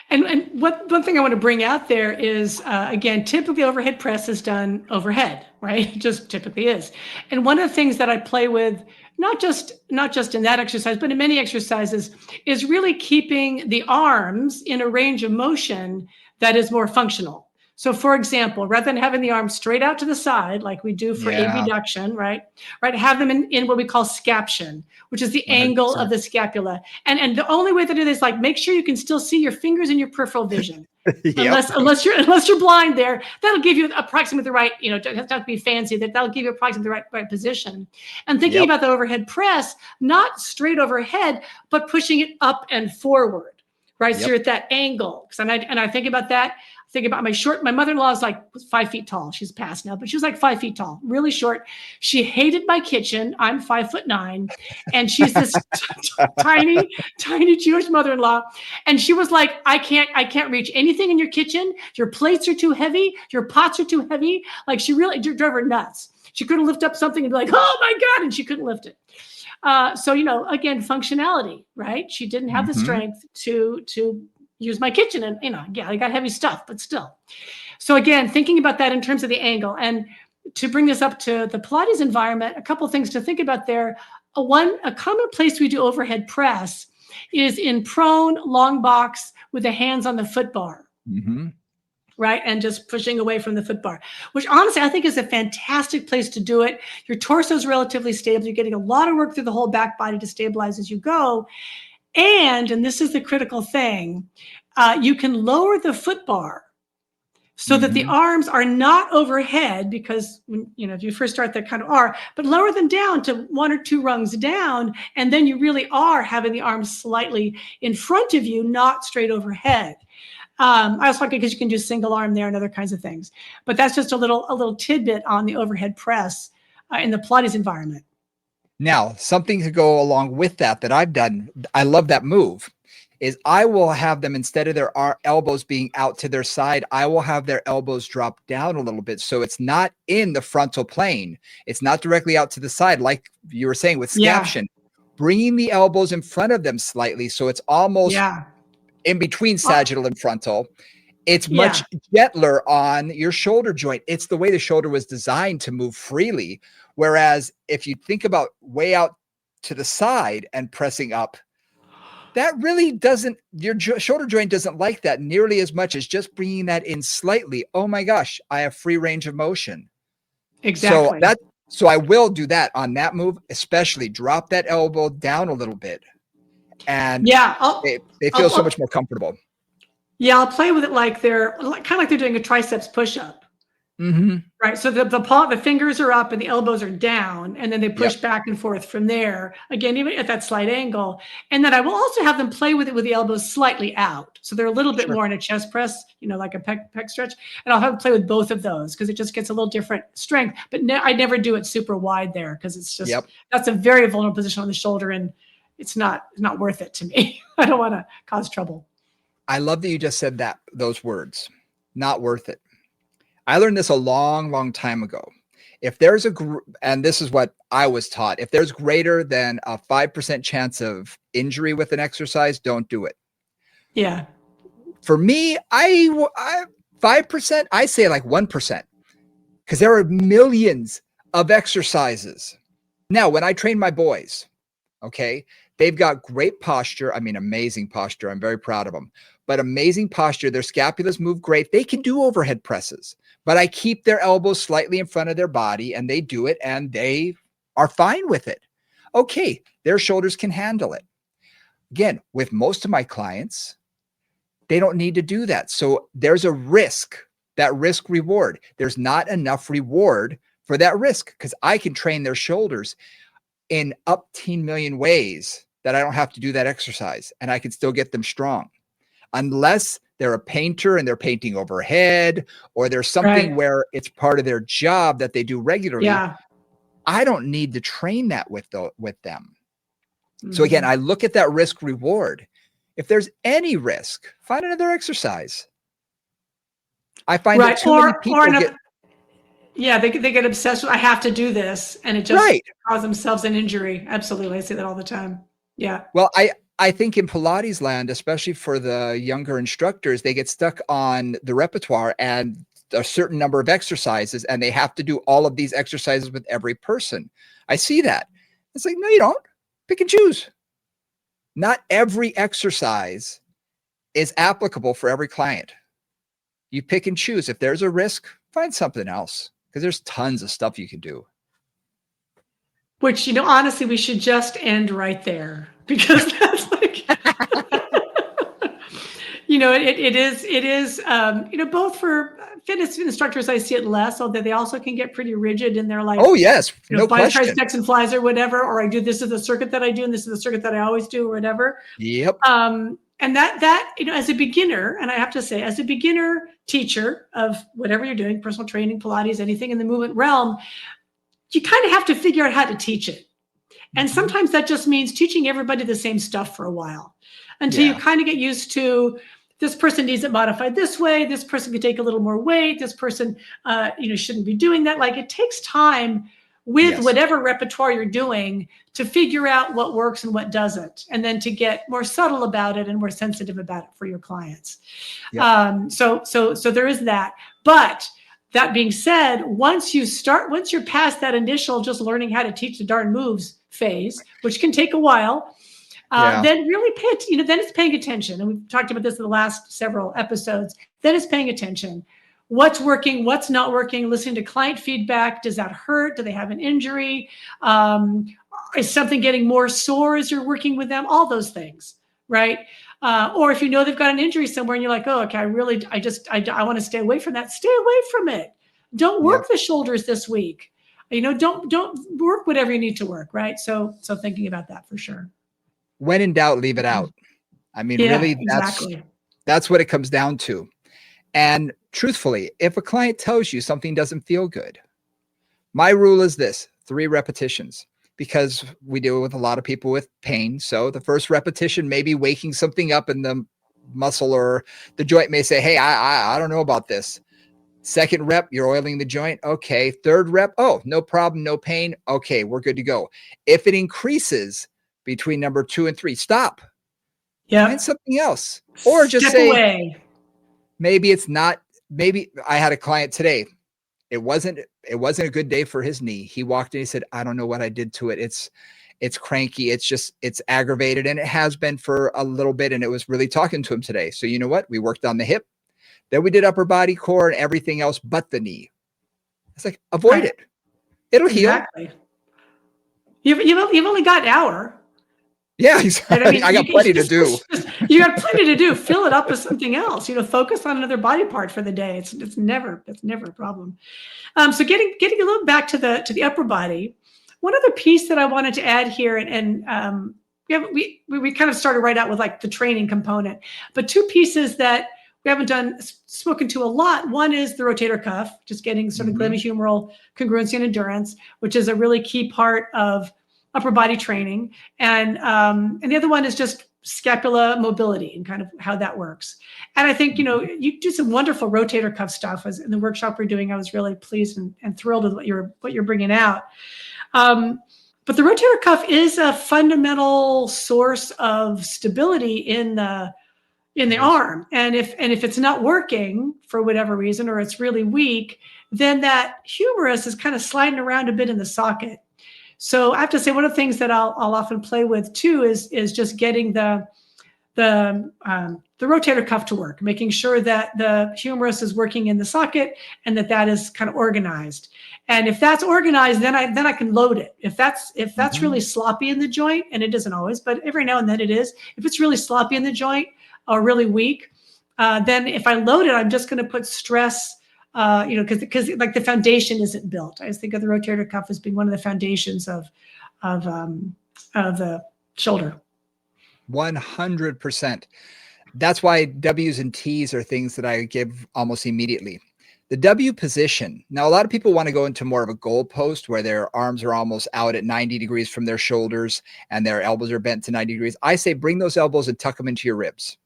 And one thing I want to bring out there is, again, typically overhead press is done overhead, right? It just typically is. And one of the things that I play with, not just in that exercise, but in many exercises, is really keeping the arms in a range of motion that is more functional. So for example, rather than having the arms straight out to the side, like we do for abduction, right? Have them in what we call scaption, which is the 100%. Angle of the scapula. And the only way to do this is like, make sure you can still see your fingers in your peripheral vision. Yep. Unless you're blind there, that'll give you approximately the right, it doesn't have to be fancy, that'll give you approximately the right position. And thinking about the overhead press, not straight overhead, but pushing it up and forward, right? So you're at that angle. And I think about that. Think about my mother-in-law is like 5 feet tall. She's passed now, but she was like 5 feet tall, really short. She hated my kitchen. I'm 5'9", and she's this tiny Jewish mother-in-law. And she was like, I can't reach anything in your kitchen. Your plates are too heavy. Your pots are too heavy. Like she really drove her nuts. She couldn't lift up something and be like, oh my God, and she couldn't lift it. So, again, functionality, right? She didn't have the strength to use my kitchen, and I got heavy stuff, but still. So again, thinking about that in terms of the angle, and to bring this up to the Pilates environment, a couple of things to think about there. A common place we do overhead press is in prone long box with the hands on the foot bar. Right? And just pushing away from the foot bar, which honestly, I think is a fantastic place to do it. Your torso is relatively stable. You're getting a lot of work through the whole back body to stabilize as you go. And this is the critical thing, you can lower the foot bar so that the arms are not overhead, because if you first start, they kind of are, but lower them down to 1 or 2 rungs down, and then you really are having the arms slightly in front of you, not straight overhead. I also like it because you can do single arm there and other kinds of things. But that's just a little tidbit on the overhead press in the Pilates environment. Now, something to go along with that I've done, I love that move, is I will have them, instead of their elbows being out to their side, I will have their elbows drop down a little bit. So it's not in the frontal plane. It's not directly out to the side, like you were saying with scaption. Bringing the elbows in front of them slightly, so it's almost in between sagittal and frontal. It's much gentler on your shoulder joint. It's the way the shoulder was designed to move freely. Whereas if you think about way out to the side and pressing up, that really doesn't, your shoulder joint doesn't like that nearly as much as just bringing that in slightly. Oh my gosh, I have free range of motion. Exactly. So I will do that on that move, especially drop that elbow down a little bit. And they feel so much more comfortable. Yeah, I'll play with it like they're doing a triceps push-up. Right. So the fingers are up and the elbows are down, and then they push back and forth from there. Again, even at that slight angle. And then I will also have them play with it with the elbows slightly out. So they're a little bit more in a chest press, like a pec stretch. And I'll have them play with both of those because it just gets a little different strength. But I never do it super wide there because it's just, that's a very vulnerable position on the shoulder, and it's not worth it to me. I don't want to cause trouble. I love that you just said those words, not worth it. I learned this a long, long time ago. If there's and this is what I was taught, if there's greater than a 5% chance of injury with an exercise, don't do it. Yeah. For me, I 5%, I say like 1%, because there are millions of exercises. Now, when I train my boys, okay, they've got great posture. I mean, amazing posture. I'm very proud of them. but amazing posture. Their scapulas move great. They can do overhead presses, but I keep their elbows slightly in front of their body and they do it and they are fine with it. Okay, their shoulders can handle it. Again, with most of my clients, they don't need to do that. So there's a risk, that risk reward. There's not enough reward for that risk because I can train their shoulders in up 10 million ways that I don't have to do that exercise and I can still get them strong. Unless they're a painter and they're painting overhead, or there's something where it's part of their job that they do regularly. Yeah. I don't need to train that with them. So again, I look at that risk reward. If there's any risk, find another exercise. I find that too many people they get obsessed with, I have to do this, and it just causes themselves an injury. Absolutely. I say that all the time. Yeah. Well, I think in Pilates land, especially for the younger instructors, they get stuck on the repertoire and a certain number of exercises, and they have to do all of these exercises with every person. I see that. It's like, no, you don't. Pick and choose. Not every exercise is applicable for every client. You pick and choose. If there's a risk, find something else, because there's tons of stuff you can do. Which, honestly, we should just end right there, because that's like, it is, both for fitness instructors, I see it less, although they also can get pretty rigid in their like, oh yes, no question, tries, and flies or whatever, or I do, this is the circuit that I do, and this is the circuit that I always do, or whatever. Yep. And that, as a beginner, and I have to say, as a beginner teacher of whatever you're doing, personal training, Pilates, anything in the movement realm, you kind of have to figure out how to teach it. And sometimes that just means teaching everybody the same stuff for a while until you kind of get used to, this person needs it modified this way. This person can take a little more weight. This person, shouldn't be doing that. Like, it takes time with whatever repertoire you're doing to figure out what works and what doesn't, and then to get more subtle about it and more sensitive about it for your clients. Yep. So there is that. But that being said, once you're past that initial just learning how to teach the darn moves phase, which can take a while, then really then it's paying attention. And we've talked about this in the last several episodes. Then it's paying attention. What's working, what's not working, listening to client feedback. Does that hurt? Do they have an injury? Is something getting more sore as you're working with them? All those things, right? Or if they've got an injury somewhere and you're like, oh, okay, I want to stay away from that. Stay away from it. Don't work the shoulders this week. Don't work whatever you need to work, right? So thinking about that for sure. When in doubt, leave it out. I mean, really, that's what it comes down to. And truthfully, if a client tells you something doesn't feel good, my rule is this: 3 repetitions, because we deal with a lot of people with pain. So the first repetition may be waking something up in the muscle, or the joint may say, hey, I don't know about this. Second rep, you're oiling the joint. Okay. Third rep, oh, no problem, no pain. Okay, we're good to go. If it increases between number 2 and 3, stop. Yeah. Find something else. Or just step away. Maybe it's not, maybe I had a client today. It wasn't a good day for his knee. He walked in, he said, I don't know what I did to it. It's cranky. It's aggravated. And it has been for a little bit. And it was really talking to him today. So you know what? We worked on the hip. Then we did upper body, core, and everything else but the knee. It's like, avoid it. It'll heal. You've only got an hour. Yeah, exactly. I got plenty to do. You got plenty to do. Fill it up with something else. Focus on another body part for the day. It's never a problem. So getting a little back to the upper body. One other piece that I wanted to add here, and we kind of started right out with like the training component, but 2 pieces that we haven't spoken to a lot. One is the rotator cuff, just getting sort of glenohumeral congruency and endurance, which is a really key part of upper body training. And the other one is just scapula mobility and kind of how that works. And I think, you do some wonderful rotator cuff stuff. As in the workshop we're doing, I was really pleased and thrilled with what you're bringing out. But the rotator cuff is a fundamental source of stability in the arm. And if it's not working for whatever reason, or it's really weak, then that humerus is kind of sliding around a bit in the socket. So I have to say, one of the things that I'll often play with too is just getting the the rotator cuff to work, making sure that the humerus is working in the socket and that is kind of organized. And if that's organized, then I can load it. If that's really sloppy in the joint, and it isn't always, but every now and then it is. If it's really sloppy in the joint or really weak, then if I load it, I'm just going to put stress. Because like the foundation isn't built. I just think of the rotator cuff as being one of the foundations of the shoulder. 100%. That's why W's and T's are things that I give almost immediately. The W position. Now, a lot of people want to go into more of a goal post where their arms are almost out at 90 degrees from their shoulders and their elbows are bent to 90 degrees. I say bring those elbows and tuck them into your ribs.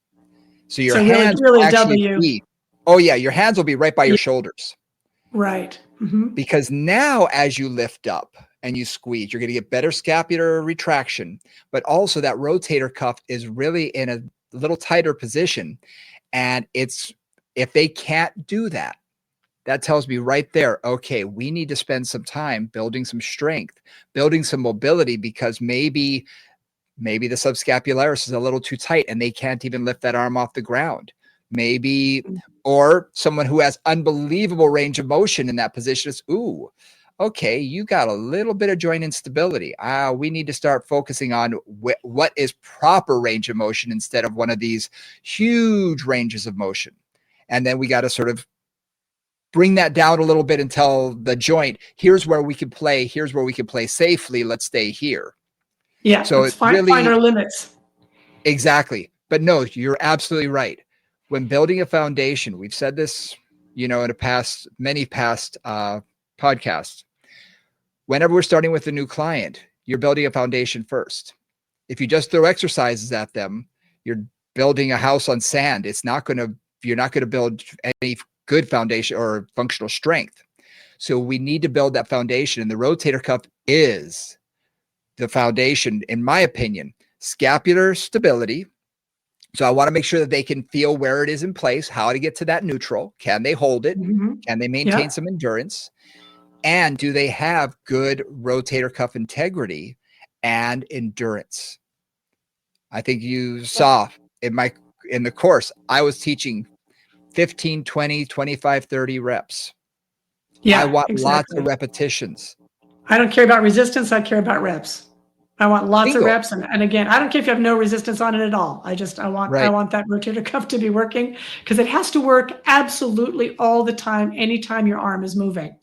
So your hands really actually W. be, oh yeah, your hands will be right by your shoulders. Right. Because now as you lift up and you squeeze, you're going to get better scapular retraction, but also that rotator cuff is really in a little tighter position. And if they can't do that, that tells me right there, okay, we need to spend some time building some strength, building some mobility, because maybe the subscapularis is a little too tight and they can't even lift that arm off the ground. Maybe, or someone who has unbelievable range of motion in that position is, ooh, okay, you got a little bit of joint instability. We need to start focusing on what is proper range of motion instead of one of these huge ranges of motion. And then we got to sort of bring that down a little bit and tell the joint, here's where we can play. Here's where we can play safely. Let's stay here. Yeah, so let's find our limits. Exactly. But no, you're absolutely right. When building a foundation, we've said this, in many past podcasts, whenever we're starting with a new client, you're building a foundation first. If you just throw exercises at them, you're building a house on sand. You're not going to build any good foundation or functional strength. So we need to build that foundation. And the rotator cuff is the foundation, in my opinion. Scapular stability. So I want to make sure that they can feel where it is in place, how to get to that neutral. Can they hold it? Can they maintain some endurance? And do they have good rotator cuff integrity and endurance? I think you saw in the course, I was teaching 15, 20, 25, 30 reps. Yeah, I want exactly. lots of repetitions. I don't care about resistance. I care about reps. I want lots of reps. And again, I don't care if you have no resistance on it at all. I want that rotator cuff to be working, because it has to work absolutely all the time, anytime your arm is moving.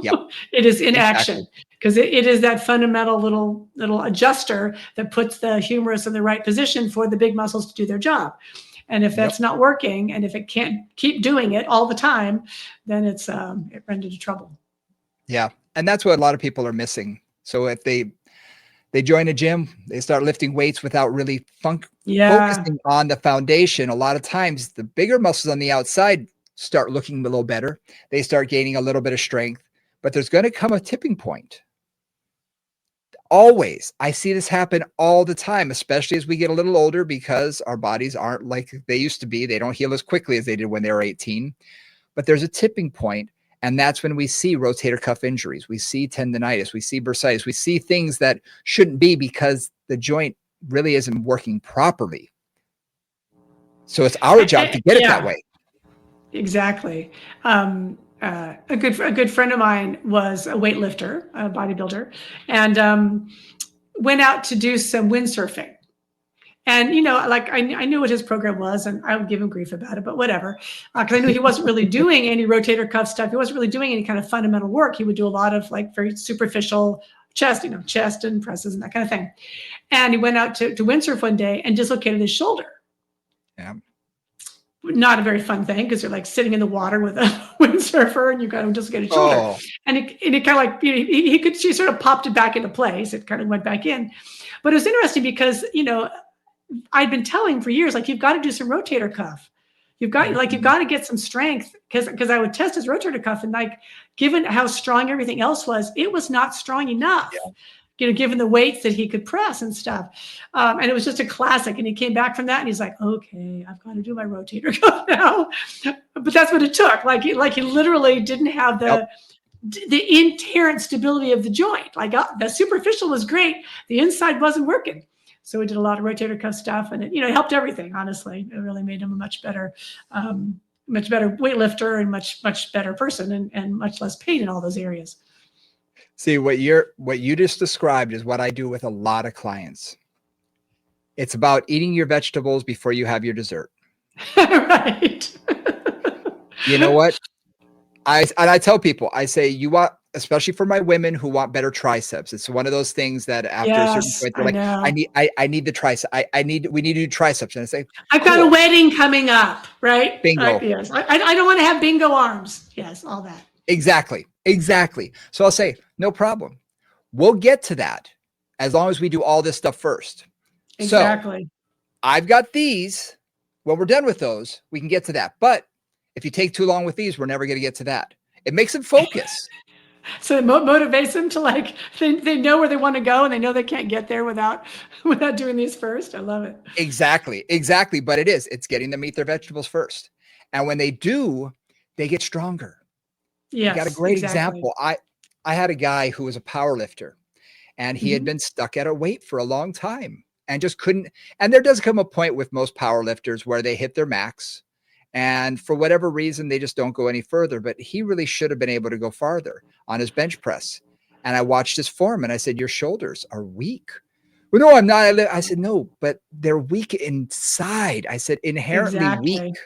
Yep. It is in action, because it is that fundamental little adjuster that puts the humerus in the right position for the big muscles to do their job. And if that's not working, and if it can't keep doing it all the time, then it runs into trouble. Yeah. And that's what a lot of people are missing. So if they join a gym, they start lifting weights without really focusing on the foundation. A lot of times the bigger muscles on the outside start looking a little better. They start gaining a little bit of strength, but there's going to come a tipping point. Always. I see this happen all the time, especially as we get a little older, because our bodies aren't like they used to be. They don't heal as quickly as they did when they were 18, but there's a tipping point. And that's when we see rotator cuff injuries. We see tendonitis. We see bursitis. We see things that shouldn't be, because the joint really isn't working properly. So it's our job to get it that way. Exactly. A good friend of mine was a weightlifter, a bodybuilder, and went out to do some windsurfing. And, I knew what his program was, and I would give him grief about it, but whatever. Because I knew he wasn't really doing any rotator cuff stuff. He wasn't really doing any kind of fundamental work. He would do a lot of very superficial chest and presses and that kind of thing. And he went out to windsurf one day and dislocated his shoulder. Yeah. Not a very fun thing, because you're sitting in the water with a windsurfer and you got to dislocated shoulder. Oh. And it kind of she sort of popped it back into place. It kind of went back in. But it was interesting because, I'd been telling for years, you've got to do some rotator cuff. You've got to get some strength, because I would test his rotator cuff, and given how strong everything else was, it was not strong enough. Yeah. Given the weights that he could press and stuff. And it was just a classic. And he came back from that and he's like, okay, I've got to do my rotator cuff now. But that's what it took. He literally didn't have the inherent stability of the joint. The superficial was great. The inside wasn't working. So we did a lot of rotator cuff stuff, and it helped everything. Honestly, it really made him a much better weightlifter and much better person, and much less pain in all those areas. See, what you just described is what I do with a lot of clients. It's about eating your vegetables before you have your dessert. Right. You know what? I tell people, I say, you want, especially for my women who want better triceps. It's one of those things that after a certain Yes, point, they're I like, know. I need the tricep. We need to do triceps. And I say, I've got a cool, wedding coming up, right? bingo. Yes. I don't want to have bingo arms. Yes, all that. Exactly. Exactly. So I'll say, no problem. We'll get to that as long as we do all this stuff first. So Exactly. I've got these. When we're done with those, we can get to that. But if you take too long with these, we're never going to get to that. It makes them focus. So it motivates them to they know where they want to go, and they know they can't get there without doing these first. I love it. Exactly. Exactly. But it's getting them to eat their vegetables first. And when they do, they get stronger. Yes, I got a great exactly. example. I had a guy who was a power lifter, and he had been stuck at a weight for a long time and just couldn't. And there does come a point with most power lifters where they hit their max, and for whatever reason, they just don't go any further. But he really should have been able to go farther on his bench press. And I watched his form and I said, your shoulders are weak. Well, no, I'm not. I said, no, but they're weak inside. I said, inherently weak.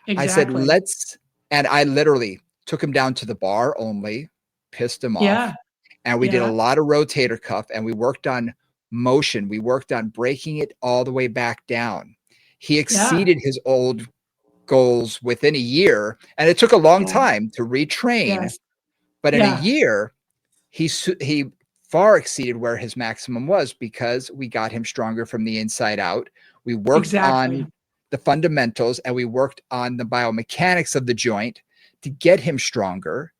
Exactly. I said, Exactly. and I literally took him down to the bar only, pissed him Yeah. off. And we did a lot of rotator cuff, and we worked on motion. We worked on breaking it all the way back down. He exceeded his old goals within a year, and it took a long Yeah. time to retrain. Yes. But in a Yeah. year, he far exceeded where his maximum was because we got him stronger from the inside out. We worked Exactly. on the fundamentals, and we worked on the biomechanics of the joint to get him stronger.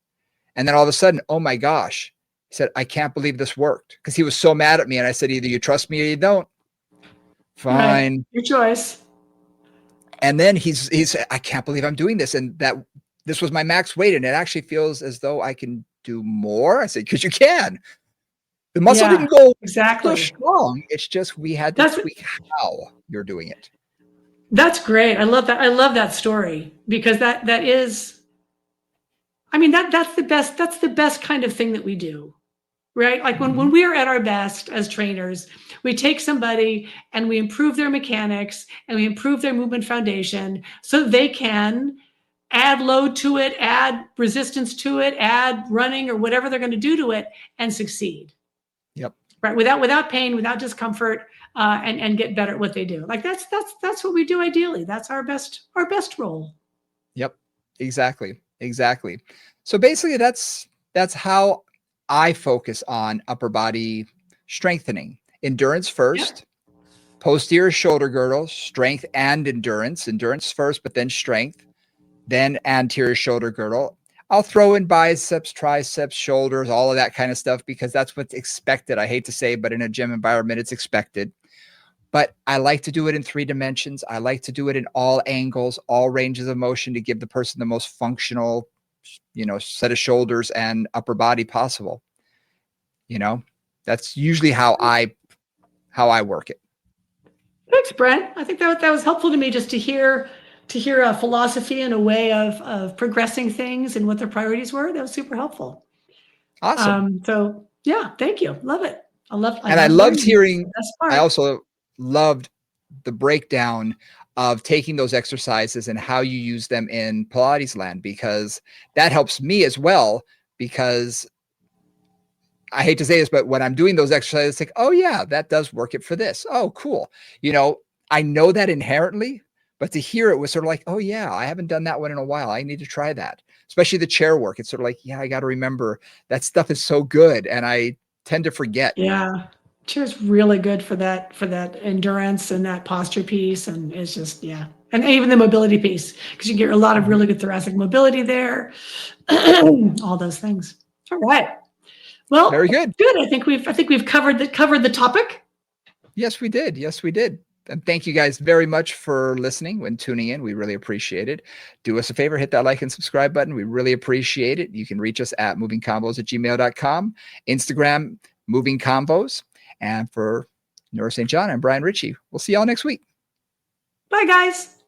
And then all of a sudden, oh my gosh, he said, I can't believe this worked, because he was so mad at me. And I said, either you trust me or you don't. Fine. Right. Your choice. And then he's I can't believe I'm doing this. And that this was my max weight. And it actually feels as though I can do more. I said, because you can. The muscle didn't go so strong. It's just we had to tweak how you're doing it. That's great. I love that. I love that story, because that is, I mean, that's the best kind of thing that we do, right? Like when we are at our best as trainers, we take somebody and we improve their mechanics and we improve their movement foundation so they can add load to it, add resistance to it, add running or whatever they're going to do to it, and succeed. Yep. Right. Without pain, without discomfort, and get better at what they do. Like that's what we do ideally. That's our best role. Yep. Exactly. Exactly. So basically that's how I focus on upper body strengthening. Endurance first, posterior shoulder girdle, strength and endurance. Endurance first, but then strength, then anterior shoulder girdle. I'll throw in biceps, triceps, shoulders, all of that kind of stuff, because that's what's expected. I hate to say, but in a gym environment, it's expected. But I like to do it in 3 dimensions. I like to do it in all angles, all ranges of motion, to give the person the most functional, set of shoulders and upper body possible. That's usually how I work it. Thanks, Brent. I think that was helpful to me, just to hear a philosophy and a way of progressing things and what their priorities were. That was super helpful. Awesome. So yeah, thank you. Love it. I loved hearing. I also loved the breakdown of taking those exercises and how you use them in Pilates land, because that helps me as well. Because I hate to say this, but when I'm doing those exercises, it's like, oh yeah, that does work it for this. Oh, cool. I know that inherently, but to hear it was sort of like, oh yeah, I haven't done that one in a while. I need to try that. Especially the chair work. It's sort of like, yeah, I got to remember that stuff is so good. And I tend to forget. Yeah. Chair's really good for that endurance and that posture piece. And it's just, yeah. And even the mobility piece, because you get a lot of really good thoracic mobility there. All those things. All right. Well, very good. Good. I think we've covered the topic. Yes, we did. Yes, we did. And thank you guys very much for listening and tuning in. We really appreciate it. Do us a favor, hit that like and subscribe button. We really appreciate it. You can reach us at movingcombos@gmail.com, Instagram, Moving Combos. And for Nora St. John, I'm Brian Ritchie. We'll see y'all next week. Bye, guys.